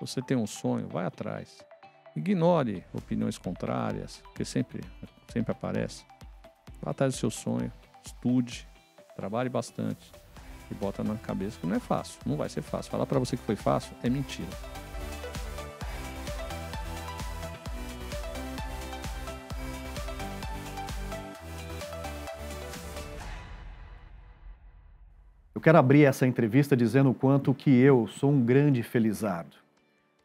Você tem um sonho, vai atrás. Ignore opiniões contrárias, porque sempre aparece. Vá atrás do seu sonho, estude, trabalhe bastante e bota na cabeça que não é fácil, não vai ser fácil. Falar para você que foi fácil é mentira. Eu quero abrir essa entrevista dizendo o quanto que eu sou um grande felizardo.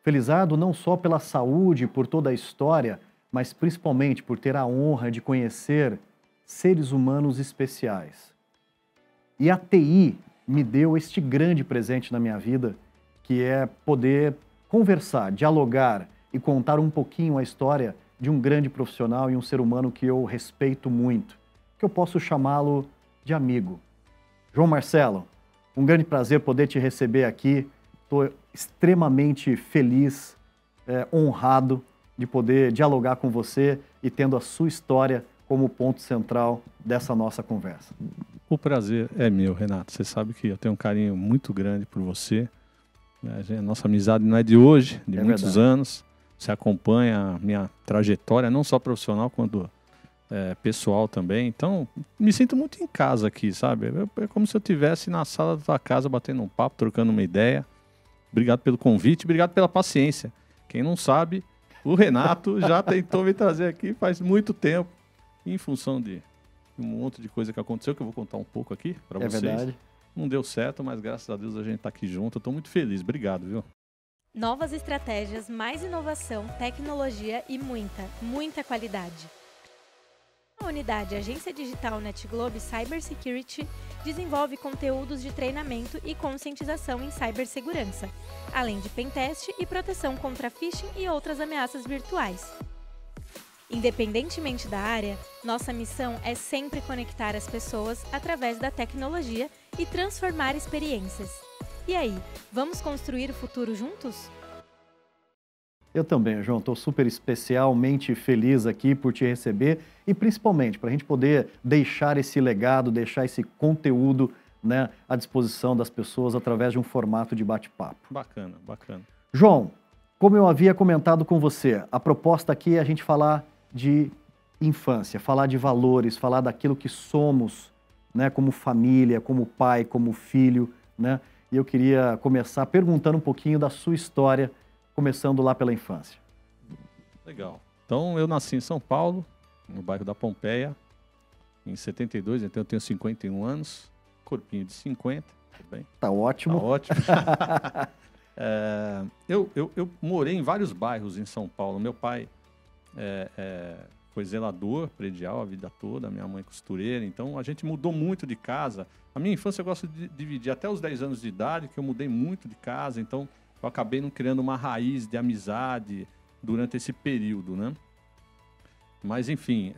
Felizardo não só pela saúde, por toda a história, mas principalmente por ter a honra de conhecer seres humanos especiais. E a TI me deu este grande presente na minha vida, que é poder conversar, dialogar e contar um pouquinho a história de um grande profissional e um ser humano que eu respeito muito, que eu posso chamá-lo de amigo. João Marcelo, um grande prazer poder te receber aqui. Estou extremamente feliz, honrado de poder dialogar com você e tendo a sua história como ponto central dessa nossa conversa. O prazer é meu, Renato. Você sabe que eu tenho um carinho muito grande por você. A nossa amizade não é de hoje, de muitos anos. Você acompanha a minha trajetória, não só profissional, quanto pessoal também. Então, me sinto muito em casa aqui, sabe? É como se eu estivesse na sala da tua casa, batendo um papo, trocando uma ideia. Obrigado pelo convite, obrigado pela paciência. Quem não sabe, o Renato já tentou me trazer aqui faz muito tempo, em função de um monte de coisa que aconteceu, que eu vou contar um pouco aqui para vocês. É verdade. Não deu certo, mas graças a Deus a gente está aqui junto. Eu estou muito feliz. Obrigado, viu? Novas estratégias, mais inovação, tecnologia e muita qualidade. A unidade Agência Digital NetGlobe Cybersecurity desenvolve conteúdos de treinamento e conscientização em cibersegurança, além de pentest e proteção contra phishing e outras ameaças virtuais. Independentemente da área, nossa missão é sempre conectar as pessoas através da tecnologia e transformar experiências. E aí, vamos construir o futuro juntos? Eu também, João. Estou super especialmente feliz aqui por te receber e principalmente para a gente poder deixar esse legado, deixar esse conteúdo, né, à disposição das pessoas através de um formato de bate-papo. Bacana, bacana. João, como eu havia comentado com você, a proposta aqui é a gente falar de infância, falar de valores, falar daquilo que somos, né, como família, como pai, como filho, né? E eu queria começar perguntando um pouquinho da sua história, começando lá pela infância. Legal. Então, eu nasci em São Paulo, no bairro da Pompeia, em 72, então eu tenho 51 anos, corpinho de 50, tudo bem? Tá ótimo. Tá ótimo. Eu morei em vários bairros em São Paulo. Meu pai foi zelador predial a vida toda, minha mãe costureira, então a gente mudou muito de casa. A minha infância eu gosto de dividir até os 10 anos de idade, que eu mudei muito de casa, então eu acabei não criando uma raiz de amizade durante esse período, né? Mas, enfim,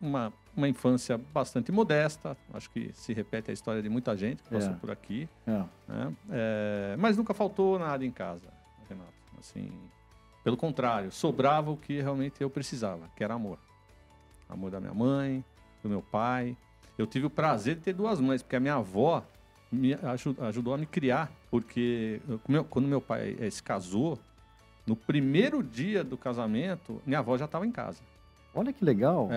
uma infância bastante modesta. Acho que se repete a história de muita gente que passou por aqui. Né? Mas nunca faltou nada em casa, Renato. Assim, pelo contrário, sobrava o que realmente eu precisava, que era amor. Amor da minha mãe, do meu pai. Eu tive o prazer de ter duas mães, porque a minha avó me ajudou a me criar, porque quando meu pai se casou, no primeiro dia do casamento, minha avó já estava em casa. Olha que legal.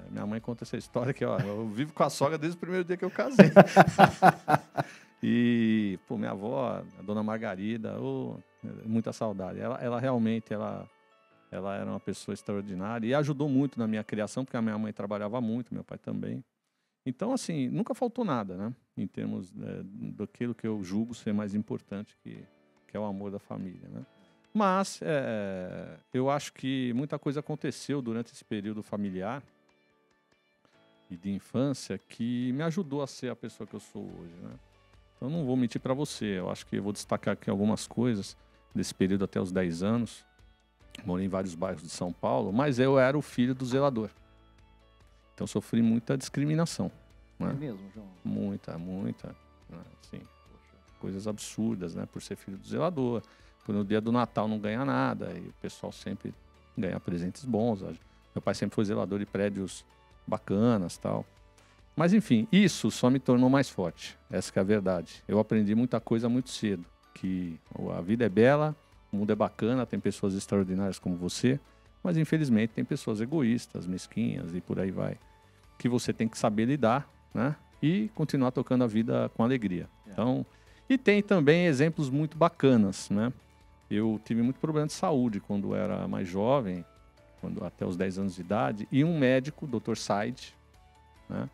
Minha mãe conta essa história que, ó, eu vivo com a sogra desde o primeiro dia que eu casei. E, pô, minha avó, a dona Margarida, muita saudade. Ela realmente, ela era uma pessoa extraordinária e ajudou muito na minha criação, porque a minha mãe trabalhava muito, meu pai também. Então, assim, nunca faltou nada, né? Em termos daquilo que eu julgo ser mais importante, que é o amor da família, né? Mas eu acho que muita coisa aconteceu durante esse período familiar e de infância que me ajudou a ser a pessoa que eu sou hoje, né? Então, não vou mentir para você. Eu acho que eu vou destacar aqui algumas coisas desse período até os 10 anos. Morei em vários bairros de São Paulo, mas eu era o filho do zelador. Então, sofri muita discriminação. Né? É mesmo, João? Muita. Né? Assim, coisas absurdas, né? Por ser filho do zelador. Por no dia do Natal não ganhar nada. E o pessoal sempre ganha presentes bons. Meu pai sempre foi zelador de prédios bacanas e tal. Mas, enfim, isso só me tornou mais forte. Essa que é a verdade. Eu aprendi muita coisa muito cedo. que a vida é bela, o mundo é bacana, tem pessoas extraordinárias como você, mas infelizmente tem pessoas egoístas, mesquinhas e por aí vai, que você tem que saber lidar, né? E continuar tocando a vida com alegria. Então, e tem também exemplos muito bacanas, né? Eu tive muito problema de saúde quando era mais jovem, até os 10 anos de idade, e um médico, o Dr. Said, né?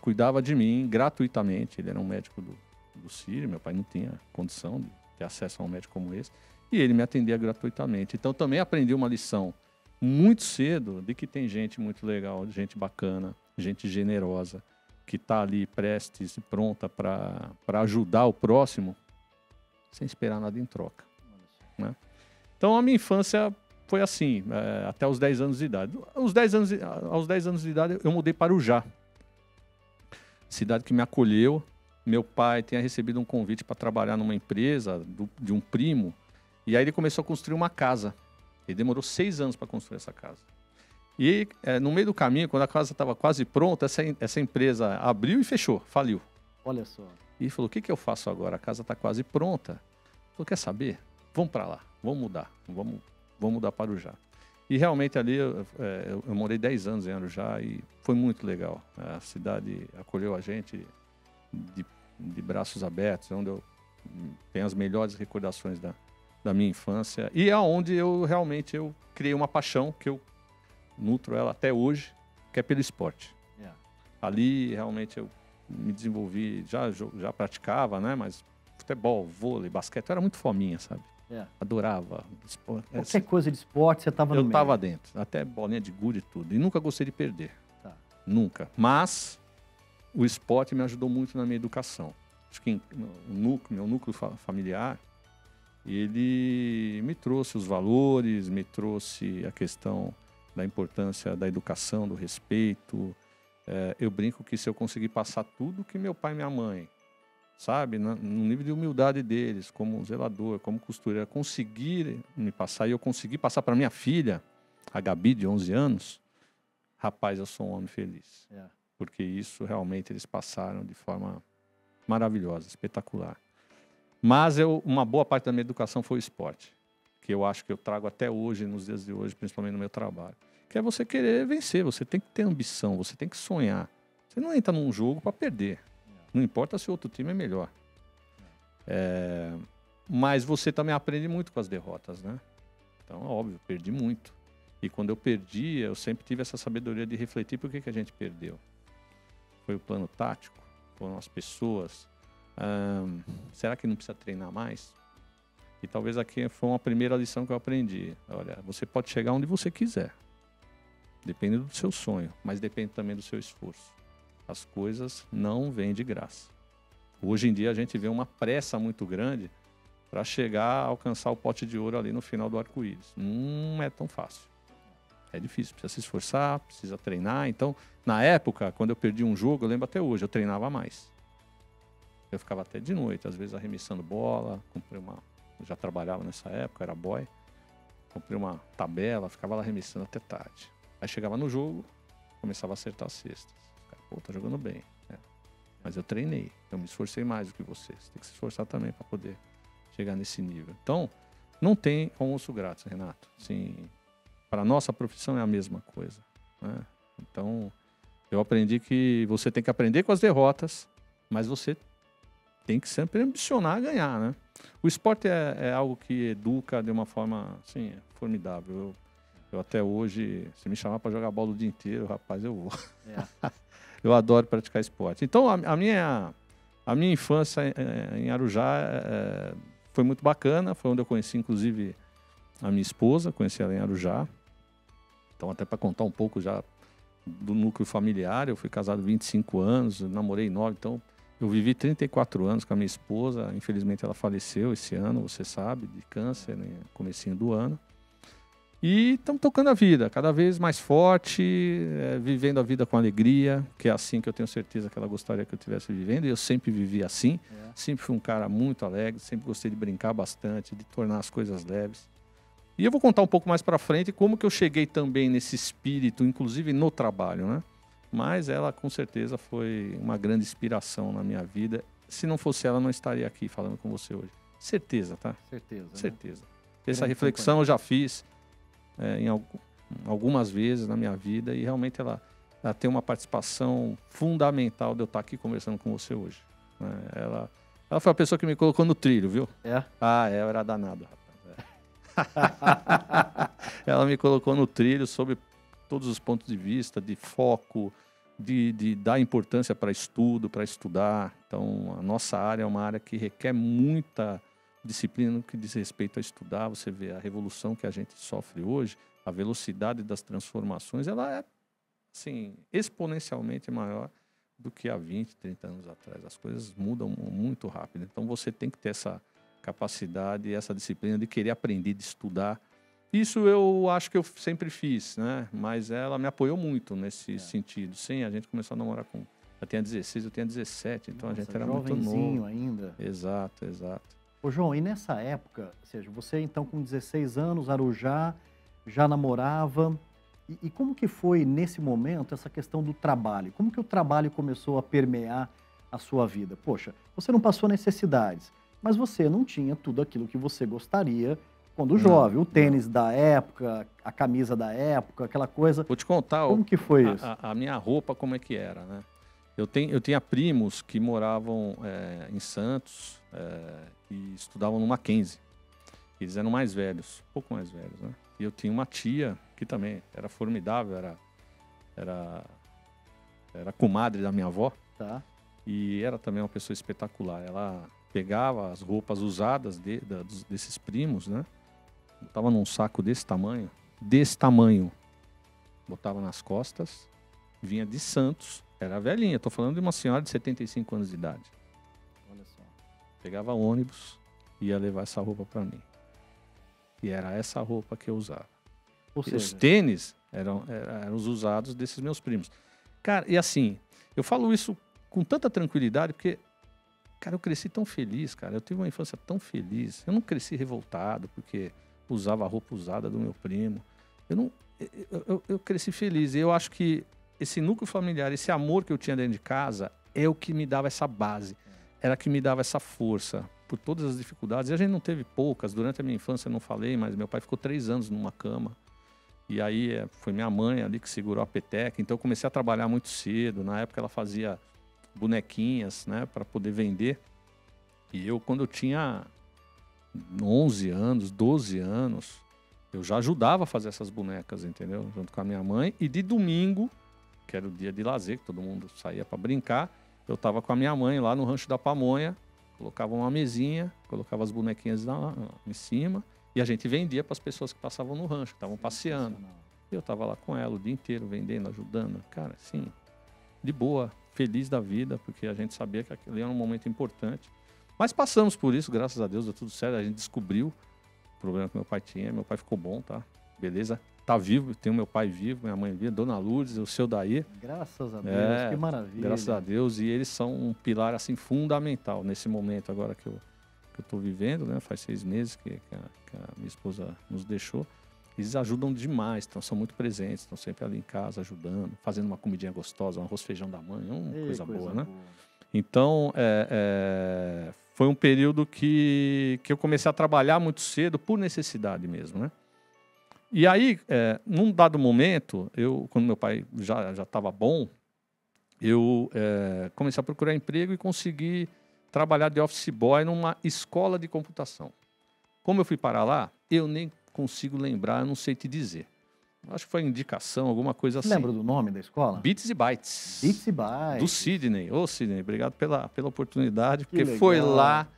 Cuidava de mim gratuitamente. Ele era um médico do Sírio, meu pai não tinha condição de ter acesso a um médico como esse, e ele me atendia gratuitamente. Então também aprendi uma lição muito cedo de que tem gente muito legal, gente bacana, gente generosa, que está ali prestes e pronta para ajudar o próximo sem esperar nada em troca, né? Então a minha infância foi assim, até os 10 anos de idade. Aos 10 anos de idade eu mudei para Arujá, cidade que me acolheu. Meu pai tinha recebido um convite para trabalhar numa empresa de um primo, e aí ele começou a construir uma casa. Ele demorou 6 anos para construir essa casa. E no meio do caminho, quando a casa estava quase pronta, essa empresa abriu e fechou, faliu. Olha só. E eu falou, o que eu faço agora? A casa está quase pronta. Ele falou, quer saber? Vamos para lá, vamos mudar, vamos mudar para Arujá. E realmente ali eu morei 10 anos em Arujá e foi muito legal. A cidade acolheu a gente de braços abertos, onde eu tenho as melhores recordações da minha infância. E é onde eu criei uma paixão que eu nutro ela até hoje, que é pelo esporte. Ali realmente eu me desenvolvi, já praticava, né? Mas futebol, vôlei, basquete, eu era muito fominha, sabe? Adorava esporte. Qualquer coisa de esporte, você estava no meio. Eu estava dentro, até bolinha de gude e tudo. E nunca gostei de perder. Nunca. Mas o esporte me ajudou muito na minha educação. Acho que meu núcleo familiar, ele me trouxe os valores, me trouxe a questão da importância da educação, do respeito. Eu brinco que se eu conseguir passar tudo que meu pai e minha mãe, sabe, no nível de humildade deles, como zelador, como costureira, conseguirem me passar, e eu consegui passar para minha filha, a Gabi, de 11 anos, rapaz, eu sou um homem feliz. Porque isso realmente eles passaram de forma maravilhosa, espetacular. Mas uma boa parte da minha educação foi o esporte, que eu acho que eu trago até hoje, nos dias de hoje, principalmente no meu trabalho. Que é você querer vencer, você tem que ter ambição, você tem que sonhar. Você não entra num jogo para perder. Não importa se o outro time é melhor. Mas você também aprende muito com as derrotas, né? Então, é óbvio, perdi muito. E quando eu perdi, eu sempre tive essa sabedoria de refletir por que a gente perdeu. Foi o plano tático? Foram as pessoas? Será que não precisa treinar mais? E talvez aqui foi uma primeira lição que eu aprendi. Olha, você pode chegar onde você quiser. Depende do seu sonho, mas depende também do seu esforço. As coisas não vêm de graça. Hoje em dia a gente vê uma pressa muito grande para chegar a alcançar o pote de ouro ali no final do arco-íris. Não é tão fácil. É difícil, precisa se esforçar, precisa treinar. Então, na época, quando eu perdi um jogo, eu lembro até hoje, eu treinava mais. Eu ficava até de noite, às vezes arremessando bola, eu já trabalhava nessa época, era boy. Comprei uma tabela, ficava lá arremessando até tarde. Aí chegava no jogo, começava a acertar as cestas. Pô, tá jogando bem. Mas eu treinei, eu me esforcei mais do que você. Você tem que se esforçar também para poder chegar nesse nível. Então, não tem almoço grátis, Renato. Assim, para a nossa profissão é a mesma coisa, né? Então, eu aprendi que você tem que aprender com as derrotas, mas você tem que sempre ambicionar a ganhar, né? O esporte é algo que educa de uma forma, assim, formidável. Eu até hoje, se me chamar para jogar bola o dia inteiro, rapaz, eu vou. Eu adoro praticar esporte. Então, a minha infância em Arujá foi muito bacana. Foi onde eu conheci, inclusive, a minha esposa. Conheci ela em Arujá. Então, até para contar um pouco já do núcleo familiar, eu fui casado 25 anos, namorei 9. Então, eu vivi 34 anos com a minha esposa. Infelizmente, ela faleceu esse ano, você sabe, de câncer, no comecinho do ano. E estamos tocando a vida, cada vez mais forte, vivendo a vida com alegria, que é assim que eu tenho certeza que ela gostaria que eu estivesse vivendo. E eu sempre vivi assim, sempre fui um cara muito alegre, sempre gostei de brincar bastante, de tornar as coisas leves. E eu vou contar um pouco mais para frente como que eu cheguei também nesse espírito, inclusive no trabalho, né? Mas ela com certeza foi uma grande inspiração na minha vida. Se não fosse ela, eu não estaria aqui falando com você hoje. Certeza, tá? Certeza. Né? Certeza. Essa reflexão eu já fiz algumas vezes na minha vida e realmente ela tem uma participação fundamental de eu estar aqui conversando com você hoje. Né? Ela foi a pessoa que me colocou no trilho, viu? É? Eu era danado, rapaz. Ela me colocou no trilho sobre todos os pontos de vista, de foco, de dar importância para estudo, para estudar. Então, a nossa área é uma área que requer muita disciplina no que diz respeito a estudar. Você vê a revolução que a gente sofre hoje, a velocidade das transformações, ela é, assim, exponencialmente maior do que há 20, 30 anos atrás. As coisas mudam muito rápido. Então, você tem que ter essa capacidade e essa disciplina de querer aprender, de estudar. Isso eu acho que eu sempre fiz, né? Mas ela me apoiou muito nesse sentido. Sim, a gente começou a namorar eu tinha 16, eu tinha 17, então a gente era muito novo. Ainda. Exato. Ô, João, e nessa época, ou seja, você então com 16 anos, Arujá, já namorava, e como que foi nesse momento essa questão do trabalho? Como que o trabalho começou a permear a sua vida? Poxa, você não passou necessidades, mas você não tinha tudo aquilo que você gostaria quando jovem. O tênis da época, a camisa da época, aquela coisa. Vou te contar como que foi isso? A minha roupa, como é que era, né? Eu tinha primos que moravam em Santos e estudavam no Mackenzie. Eles eram mais velhos, um pouco mais velhos, né? E eu tinha uma tia que também era formidável, era comadre da minha avó. Tá. E era também uma pessoa espetacular. Ela pegava as roupas usadas desses primos, né? Botava num saco desse tamanho, botava nas costas, vinha de Santos, era velhinha, tô falando de uma senhora de 75 anos de idade. Olha só. Pegava ônibus, ia levar essa roupa para mim. E era essa roupa que eu usava. Ou seja, os tênis eram os usados desses meus primos. Cara, e assim, eu falo isso com tanta tranquilidade, porque, cara, eu cresci tão feliz, cara. Eu tive uma infância tão feliz. Eu não cresci revoltado porque usava a roupa usada do meu primo. Eu cresci feliz. E eu acho que esse núcleo familiar, esse amor que eu tinha dentro de casa, é o que me dava essa base. Era que me dava essa força por todas as dificuldades. E a gente não teve poucas. Durante a minha infância eu não falei, mas meu pai ficou 3 anos numa cama. E aí foi minha mãe ali que segurou a peteca. Então eu comecei a trabalhar muito cedo. Na época ela fazia bonequinhas, né, para poder vender. E eu, quando eu tinha 11 anos, 12 anos, eu já ajudava a fazer essas bonecas, entendeu? Junto com a minha mãe. E de domingo, que era o dia de lazer, que todo mundo saía para brincar, eu tava com a minha mãe lá no Rancho da Pamonha, colocava uma mesinha, colocava as bonequinhas lá em cima, e a gente vendia para as pessoas que passavam no rancho, que estavam passeando. E eu tava lá com ela o dia inteiro, vendendo, ajudando. Cara, assim, de boa, feliz da vida, porque a gente sabia que aquele era um momento importante. Mas passamos por isso, graças a Deus, deu tudo certo. A gente descobriu o problema que meu pai tinha. Meu pai ficou bom, tá? Beleza? Tá vivo, tenho meu pai vivo, minha mãe viva, Dona Lourdes, o seu Daí. Graças a Deus, que maravilha. Graças a Deus, e eles são um pilar, assim, fundamental nesse momento agora que eu tô vivendo, né? Faz 6 meses que a minha esposa nos deixou. Eles ajudam demais, então são muito presentes, estão sempre ali em casa ajudando, fazendo uma comidinha gostosa, um arroz feijão da mãe, uma coisa boa, né? Então, foi um período que eu comecei a trabalhar muito cedo por necessidade mesmo, né? E aí, num dado momento, quando meu pai já estava bom, eu comecei a procurar emprego e consegui trabalhar de office boy numa escola de computação. Como eu fui parar lá, eu nem consigo lembrar, eu não sei te dizer. Acho que foi indicação, alguma coisa assim. Lembra do nome da escola? Bits e Bytes. Bits e Bytes. Do Sidney. Ô, Sidney, obrigado pela oportunidade, porque legal. foi lá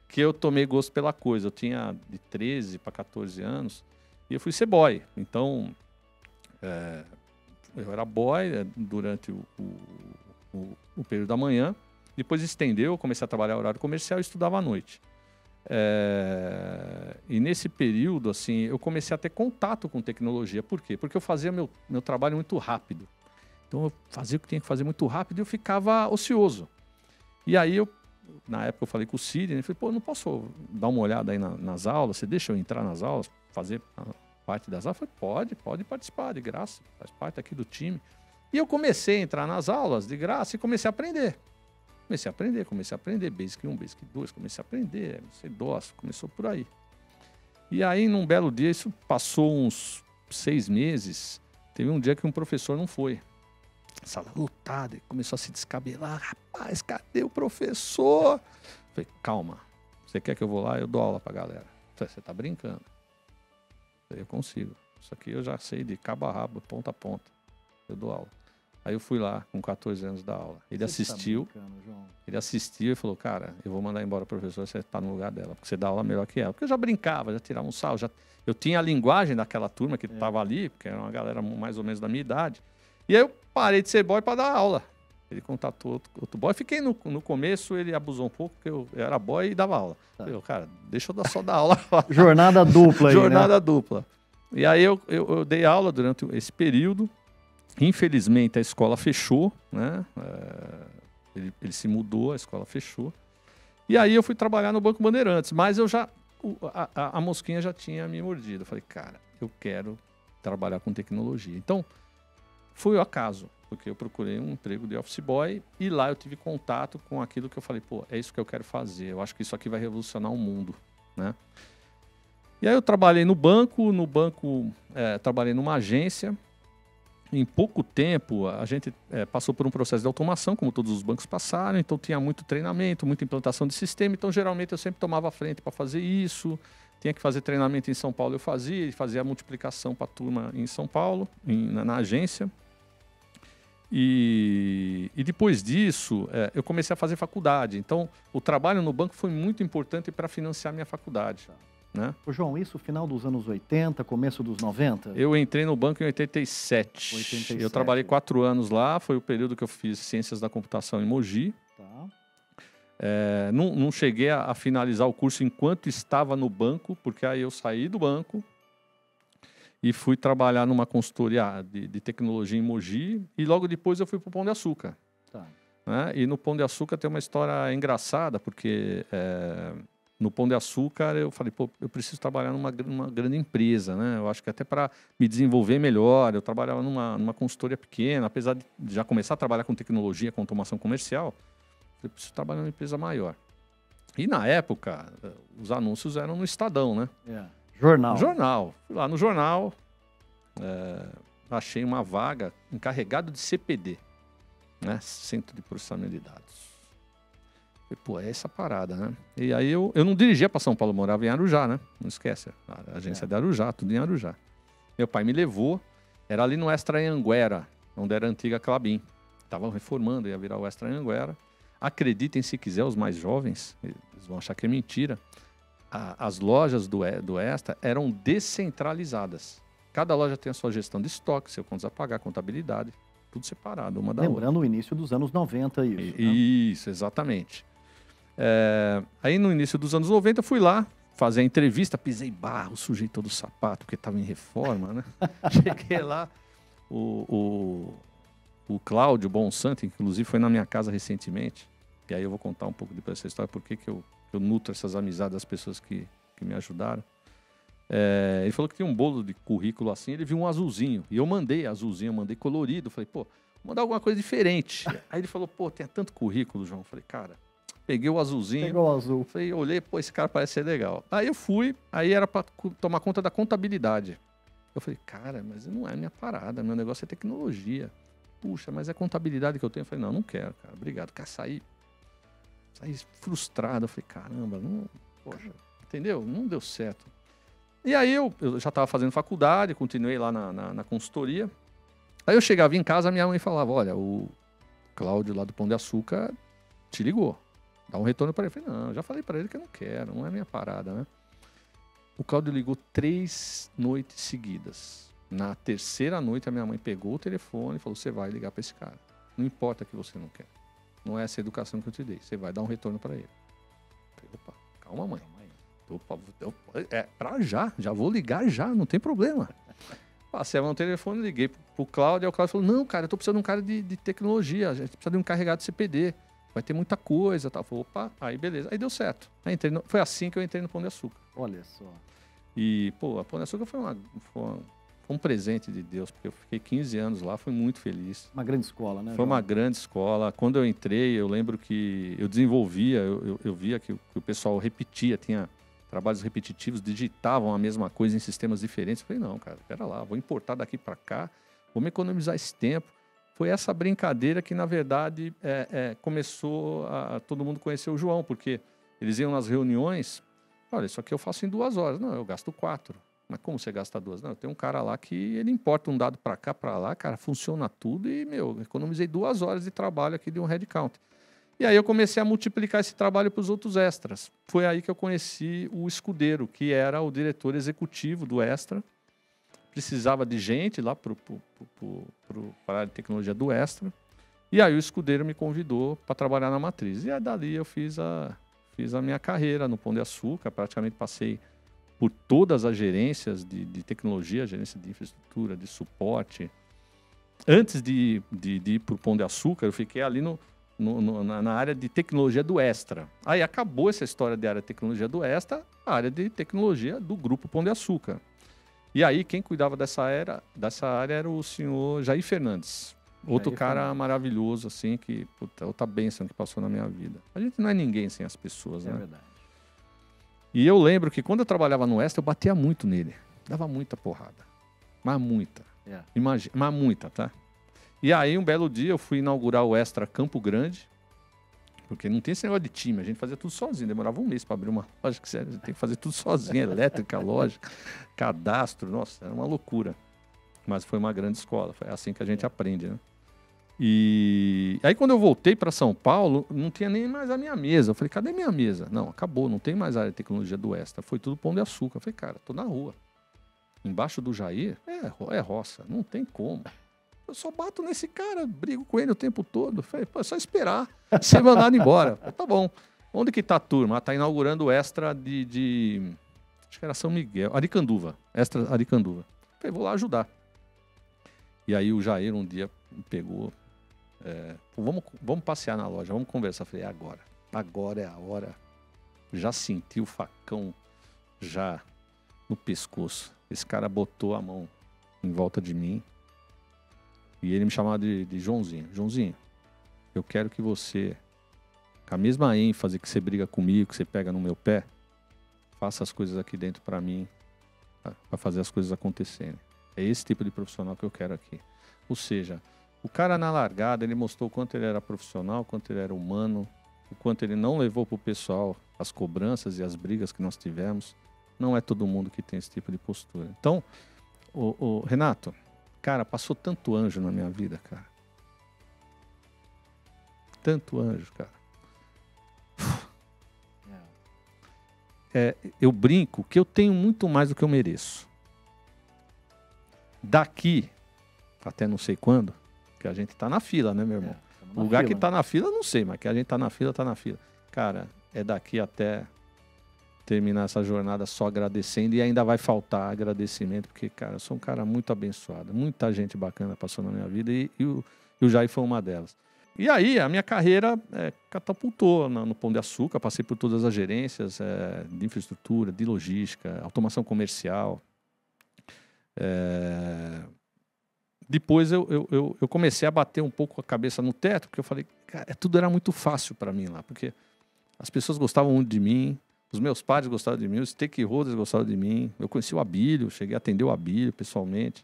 que eu tomei gosto pela coisa. Eu tinha de 13 para 14 anos e eu fui ser boy. Então, eu era boy durante o período da manhã. Depois estendeu, comecei a trabalhar horário comercial e estudava à noite. E nesse período, assim, eu comecei a ter contato com tecnologia. Por quê? Porque eu fazia meu trabalho muito rápido. Então, eu fazia o que tinha que fazer muito rápido e eu ficava ocioso. E aí, na época, eu falei com o Sidney, ele falou, pô, eu não posso dar uma olhada aí nas aulas? Você deixa eu entrar nas aulas, fazer parte das aulas? Eu falei, pode participar, de graça, faz parte aqui do time. E eu comecei a entrar nas aulas de graça e comecei a aprender. comecei a aprender, Basic 1, Basic 2, comecei a aprender, DOS, começou por aí. E aí, num belo dia, isso passou uns 6 meses, teve um dia que um professor não foi. Sala lotada, ele começou a se descabelar. Rapaz, cadê o professor? Falei, calma, você quer que eu vou lá? Eu dou aula pra galera. Falei, você tá brincando? Falei, eu consigo. Isso aqui eu já sei de cabo a rabo, ponta a ponta. Eu dou aula. Aí eu fui lá, com 14 anos, dar aula. Ele assistiu, ele assistiu e falou, cara, eu vou mandar embora o professor, você tá no lugar dela, porque você dá aula melhor que ela. Porque eu já brincava, já tirava um sarro, eu tinha a linguagem daquela turma que tava ali, porque era uma galera mais ou menos da minha idade. E aí eu parei de ser boy para dar aula. Ele contatou outro boy. Fiquei no começo, ele abusou um pouco, porque eu era boy e dava aula. Tá. Eu, cara, deixa eu só dar aula. Jornada dupla aí, Jornada dupla. E aí eu dei aula durante esse período. Infelizmente, a escola fechou, né? Ele se mudou, a escola fechou. E aí eu fui trabalhar no Banco Bandeirantes. Mas eu já... A mosquinha já tinha me mordido. Eu falei, cara, eu quero trabalhar com tecnologia. Então, foi o acaso. Porque eu procurei um emprego de office boy e lá eu tive contato com aquilo que eu falei, pô, é isso que eu quero fazer. Eu acho que isso aqui vai revolucionar o mundo, né? E aí eu trabalhei no banco trabalhei numa agência. Em pouco tempo, a gente passou por um processo de automação, como todos os bancos passaram, então tinha muito treinamento, muita implantação de sistema, então geralmente eu sempre tomava a frente para fazer isso, tinha que fazer treinamento em São Paulo, eu fazia a multiplicação para a turma em São Paulo, na agência. E depois disso, eu comecei a fazer faculdade, então o trabalho no banco foi muito importante para financiar minha faculdade. Né? Ô João, isso final dos anos 80, começo dos 90? Eu entrei no banco em 87. Eu trabalhei 4 anos lá, foi o período que eu fiz Ciências da Computação em Mogi. Tá. Não cheguei a finalizar o curso enquanto estava no banco, porque aí eu saí do banco e fui trabalhar numa consultoria de tecnologia em Mogi e logo depois eu fui para o Pão de Açúcar. Tá. Né? E no Pão de Açúcar tem uma história engraçada, porque... No Pão de Açúcar, eu falei, pô, eu preciso trabalhar numa grande empresa, né? Eu acho que até para me desenvolver melhor, eu trabalhava numa consultoria pequena, apesar de já começar a trabalhar com tecnologia, com automação comercial, eu preciso trabalhar numa empresa maior. E na época, os anúncios eram no Estadão, né? Jornal. Jornal. Fui lá no jornal, achei uma vaga encarregado de CPD, né? Centro de Processamento de Dados. Pô, é essa parada, né? E aí eu não dirigia para São Paulo, eu morava em Arujá, né? Não esquece, a agência de Arujá, tudo em Arujá. Meu pai me levou, era ali no Extra Anhanguera, onde era a antiga Clabin. Estavam reformando, ia virar o Extra Anhanguera. Acreditem se quiser, os mais jovens, eles vão achar que é mentira. As lojas do Extra eram descentralizadas. Cada loja tem a sua gestão de estoque, seu contas a pagar, contabilidade, tudo separado, uma da outra. Lembrando o início dos anos 90 isso. Isso, exatamente. Aí no início dos anos 90 fui lá fazer a entrevista, pisei barro, sujei todo o sapato, porque estava em reforma, né? Cheguei lá, o Cláudio Bonsanto, inclusive foi na minha casa recentemente, e aí eu vou contar um pouco depois dessa história, porque que eu nutro essas amizades das pessoas que me ajudaram. Ele falou que tinha um bolo de currículo assim, ele viu um azulzinho, e eu mandei azulzinho, eu mandei colorido, falei, pô, vou mandar alguma coisa diferente. Aí ele falou, pô, tem tanto currículo, João, eu falei, cara... Peguei o azulzinho. Pegou o azul. Falei, olhei, pô, esse cara parece ser legal. Aí eu fui, aí era para tomar conta da contabilidade. Eu falei, cara, mas não é minha parada, meu negócio é tecnologia. Puxa, mas é contabilidade que eu tenho. Eu falei, não quero, cara, obrigado. Cara, saí frustrado. Eu falei, caramba, não, poxa, entendeu? Não deu certo. E aí eu já estava fazendo faculdade, continuei lá na consultoria. Aí eu chegava em casa, minha mãe falava, olha, o Cláudio lá do Pão de Açúcar te ligou. Dá um retorno para ele. Eu falei, não, já falei para ele que eu não quero, não é minha parada, né? O Cláudio ligou 3 noites seguidas. Na terceira noite, a minha mãe pegou o telefone e falou, você vai ligar para esse cara. Não importa que você não quer. Não é essa educação que eu te dei. Você vai dar um retorno para ele. Eu falei, opa, calma, mãe. Para já vou ligar já, não tem problema. Passei a mão no telefone, liguei pro Cláudio, e o Cláudio falou, não, cara, eu tô precisando de um cara de tecnologia, a gente precisa de um encarregado de CPD. Vai ter muita coisa, tal. Falei, opa, aí beleza. Aí deu certo. Aí foi assim que eu entrei no Pão de Açúcar. Olha só. E, pô, a Pão de Açúcar foi foi um presente de Deus, porque eu fiquei 15 anos lá, fui muito feliz. Uma grande escola, né? Foi uma grande escola. Quando eu entrei, eu lembro que eu desenvolvia, eu via que o pessoal repetia, tinha trabalhos repetitivos, digitavam a mesma coisa em sistemas diferentes. Eu falei, não, cara, pera lá, vou importar daqui para cá, vou me economizar esse tempo. Foi essa brincadeira que, na verdade, começou a todo mundo conhecer o João, porque eles iam nas reuniões, olha, isso aqui eu faço em 2 horas. Não, eu gasto 4. Mas como você gasta 2? Não, eu tenho um cara lá que ele importa um dado para cá, para lá, cara, funciona tudo e, economizei 2 horas de trabalho aqui de um headcount. E aí eu comecei a multiplicar esse trabalho para os outros extras. Foi aí que eu conheci o Escudeiro, que era o diretor executivo do Extra. Precisava de gente lá para a área de tecnologia do Extra. E aí o Escudeiro me convidou para trabalhar na Matriz. E aí dali eu fiz a minha carreira no Pão de Açúcar. Praticamente passei por todas as gerências de tecnologia, gerência de infraestrutura, de suporte. Antes de ir para o Pão de Açúcar, eu fiquei ali na área de tecnologia do Extra. Aí acabou essa história de área de tecnologia do Extra, a área de tecnologia do Grupo Pão de Açúcar. E aí quem cuidava dessa área era o senhor Jair Fernandes. Outro cara maravilhoso, assim, que, puta, outra bênção que passou na minha vida. A gente não é ninguém sem as pessoas, né? É verdade. E eu lembro que quando eu trabalhava no Extra, eu batia muito nele. Dava muita porrada. Mas muita. Imagina, mas muita, tá? E aí, um belo dia, eu fui inaugurar o Extra Campo Grande, porque não tem esse negócio de time, a gente fazia tudo sozinho, demorava um mês para abrir uma loja, que você tem que fazer tudo sozinho, elétrica, lógica, cadastro, nossa, era uma loucura. Mas foi uma grande escola, foi assim que a gente aprende, né? E aí, quando eu voltei para São Paulo, não tinha nem mais a minha mesa. Eu falei, cadê minha mesa? Não, acabou, não tem mais área de tecnologia do Extra, foi tudo Pão de Açúcar. Eu falei, cara, tô na rua. Embaixo do Jair, é roça, não tem como. Eu só bato nesse cara, brigo com ele o tempo todo. Falei, pô, é só esperar ser mandado embora. Falei, tá bom. Onde que tá a turma? Tá inaugurando o Extra de acho que era São Miguel, Aricanduva. Extra Aricanduva. Falei, vou lá ajudar. E aí o Jair um dia me pegou. Vamos passear na loja, vamos conversar. Falei, agora é a hora. Já senti o facão já no pescoço. Esse cara botou a mão em volta de mim. E ele me chamava de Joãozinho. Joãozinho, eu quero que você, com a mesma ênfase que você briga comigo, que você pega no meu pé, faça as coisas aqui dentro para mim, para fazer as coisas acontecerem. É esse tipo de profissional que eu quero aqui. Ou seja, o cara na largada, ele mostrou o quanto ele era profissional, o quanto ele era humano, o quanto ele não levou para o pessoal as cobranças e as brigas que nós tivemos. Não é todo mundo que tem esse tipo de postura. Então, Renato, cara, passou tanto anjo na minha vida, cara. Tanto anjo, cara. Eu brinco que eu tenho muito mais do que eu mereço. Daqui, até não sei quando, que a gente tá na fila, né, meu irmão? O lugar que tá na fila, eu não sei, mas que a gente tá na fila, tá na fila. Cara, é daqui até terminar essa jornada só agradecendo, e ainda vai faltar agradecimento, porque, cara, eu sou um cara muito abençoado, muita gente bacana passou na minha vida, e o Jair foi uma delas. E aí, a minha carreira catapultou no Pão de Açúcar, passei por todas as gerências de infraestrutura, de logística, automação comercial. Depois eu comecei a bater um pouco a cabeça no teto, porque eu falei, cara, tudo era muito fácil para mim lá, porque as pessoas gostavam muito de mim, os meus pais gostavam de mim, os stakeholders gostavam de mim. Eu conheci o Abílio, cheguei a atender o Abílio pessoalmente.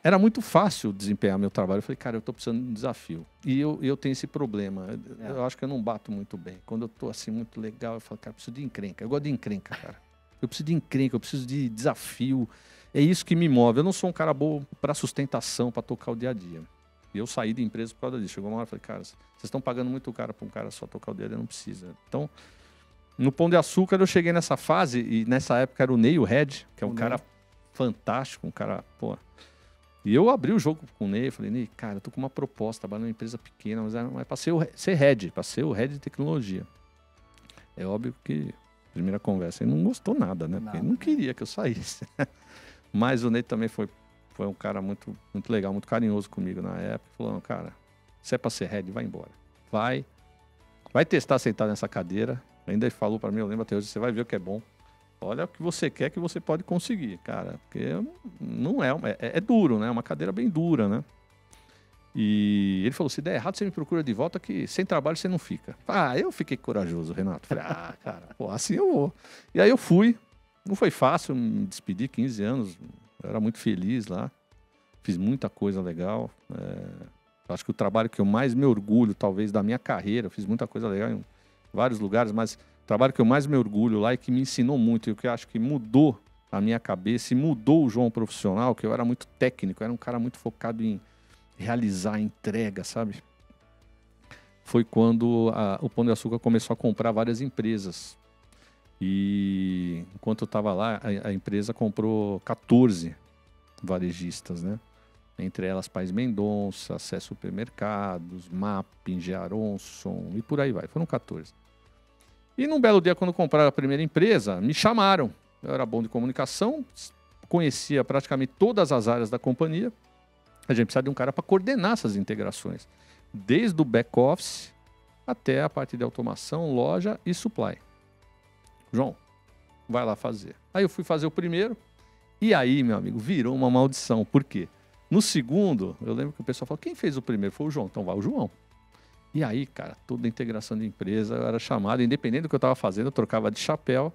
Era muito fácil desempenhar meu trabalho. Eu falei, cara, eu estou precisando de um desafio. E eu tenho esse problema. Eu acho que eu não bato muito bem. Quando eu estou assim, muito legal, eu falo, cara, eu preciso de encrenca. Eu gosto de encrenca, cara. Eu preciso de encrenca, eu preciso de desafio. É isso que me move. Eu não sou um cara bom para sustentação, para tocar o dia a dia. E eu saí de empresa por causa disso. Chegou uma hora e falei, cara, vocês estão pagando muito caro para um cara só tocar o dia a dia, não precisa. Então, no Pão de Açúcar eu cheguei nessa fase, e nessa época era o Ney, o Head, que é um cara fantástico, um cara, pô. E eu abri o jogo com o Ney, falei, Ney, cara, eu tô com uma proposta, trabalho numa empresa pequena, mas é para ser Head, para ser o Head de tecnologia. É óbvio que, primeira conversa, ele não gostou nada, né? Porque ele não queria que eu saísse. Mas o Ney também foi um cara muito, muito legal, muito carinhoso comigo na época, falando, cara, se é para ser Head, vai embora. Vai testar sentado nessa cadeira. Ainda ele falou para mim, eu lembro até hoje, você vai ver o que é bom. olha o que você quer que você pode conseguir, cara. Porque não é duro, né? É uma cadeira bem dura, né? E ele falou, se der errado, você me procura de volta que sem trabalho você não fica. Eu fiquei corajoso, Renato. Falei, cara, pô, assim eu vou. E aí eu fui. Não foi fácil, me despedi 15 anos. Eu era muito feliz lá. Fiz muita coisa legal. Acho que o trabalho que eu mais me orgulho, talvez, da minha carreira, eu fiz muita coisa legal em vários lugares, mas o trabalho que eu mais me orgulho lá e que me ensinou muito, e o que eu acho que mudou a minha cabeça e mudou o João profissional, que eu era muito técnico, eu era um cara muito focado em realizar a entrega, sabe? Foi quando o Pão de Açúcar começou a comprar várias empresas. E enquanto eu estava lá, a empresa comprou 14 varejistas, né? Entre elas Pais Mendonça, Acesso Supermercados, Mapping, Gearonson e por aí vai. Foram 14. E num belo dia, quando compraram a primeira empresa, me chamaram. Eu era bom de comunicação, conhecia praticamente todas as áreas da companhia. A gente precisa de um cara para coordenar essas integrações, desde o back-office até a parte de automação, loja e supply. João, vai lá fazer. Aí eu fui fazer o primeiro, e aí, meu amigo, virou uma maldição. Por quê? No segundo, eu lembro que o pessoal falou, quem fez o primeiro? Foi o João. Então vai o João. E aí, cara, toda a integração de empresa, eu era chamado, independente do que eu estava fazendo, eu trocava de chapéu.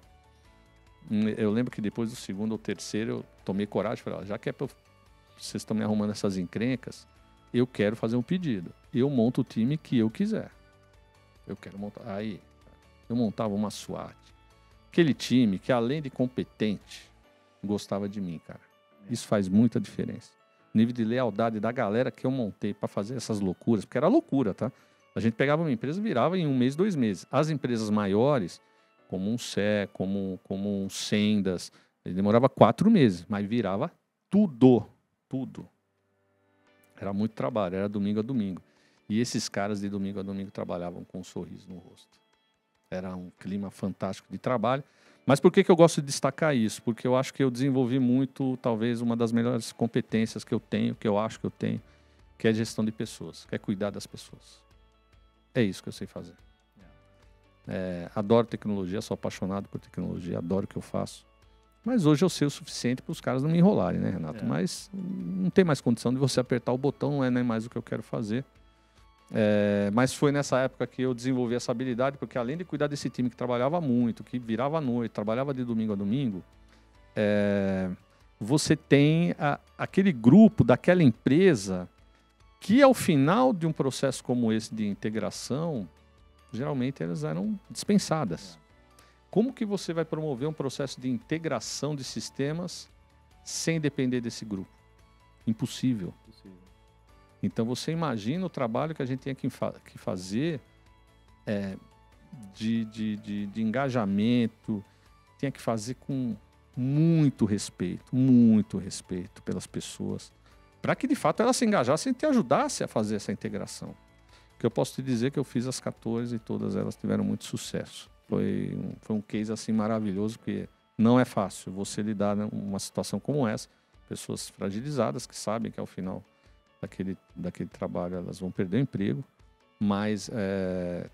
Eu lembro que depois do segundo ou terceiro, eu tomei coragem e falei, já que vocês estão me arrumando essas encrencas, eu quero fazer um pedido. Eu monto o time que eu quiser. Eu quero montar. Aí, eu montava uma SWAT. Aquele time que, além de competente, gostava de mim, cara. Isso faz muita diferença. O nível de lealdade da galera que eu montei para fazer essas loucuras, porque era loucura, tá? A gente pegava uma empresa e virava em 1 mês, 2 meses. As empresas maiores, como um Sé, como um Sendas, ele demorava 4 meses, mas virava tudo. Era muito trabalho, era domingo a domingo. E esses caras de domingo a domingo trabalhavam com um sorriso no rosto. Era um clima fantástico de trabalho. Mas por que eu gosto de destacar isso? Porque eu acho que eu desenvolvi muito, talvez, uma das melhores competências que eu tenho, que eu acho que eu tenho, que é a gestão de pessoas, que é cuidar das pessoas. É isso que eu sei fazer. Adoro tecnologia, sou apaixonado por tecnologia, adoro o que eu faço. Mas hoje eu sei o suficiente para os caras não me enrolarem, né, Renato? Mas não tem mais condição de você apertar o botão, não é nem mais o que eu quero fazer. Mas foi nessa época que eu desenvolvi essa habilidade, porque além de cuidar desse time que trabalhava muito, que virava à noite, trabalhava de domingo a domingo, você tem aquele grupo daquela empresa que ao final de um processo como esse de integração, geralmente elas eram dispensadas. Como que você vai promover um processo de integração de sistemas sem depender desse grupo? Impossível. Então você imagina o trabalho que a gente tem que fazer de engajamento, tinha que fazer com muito respeito pelas pessoas, para que de fato elas se engajassem e te ajudassem a fazer essa integração. Que eu posso te dizer que eu fiz as 14 e todas elas tiveram muito sucesso. Foi um case assim maravilhoso, porque não é fácil você lidar numa situação como essa, pessoas fragilizadas que sabem que ao final daquele trabalho elas vão perder o emprego, mas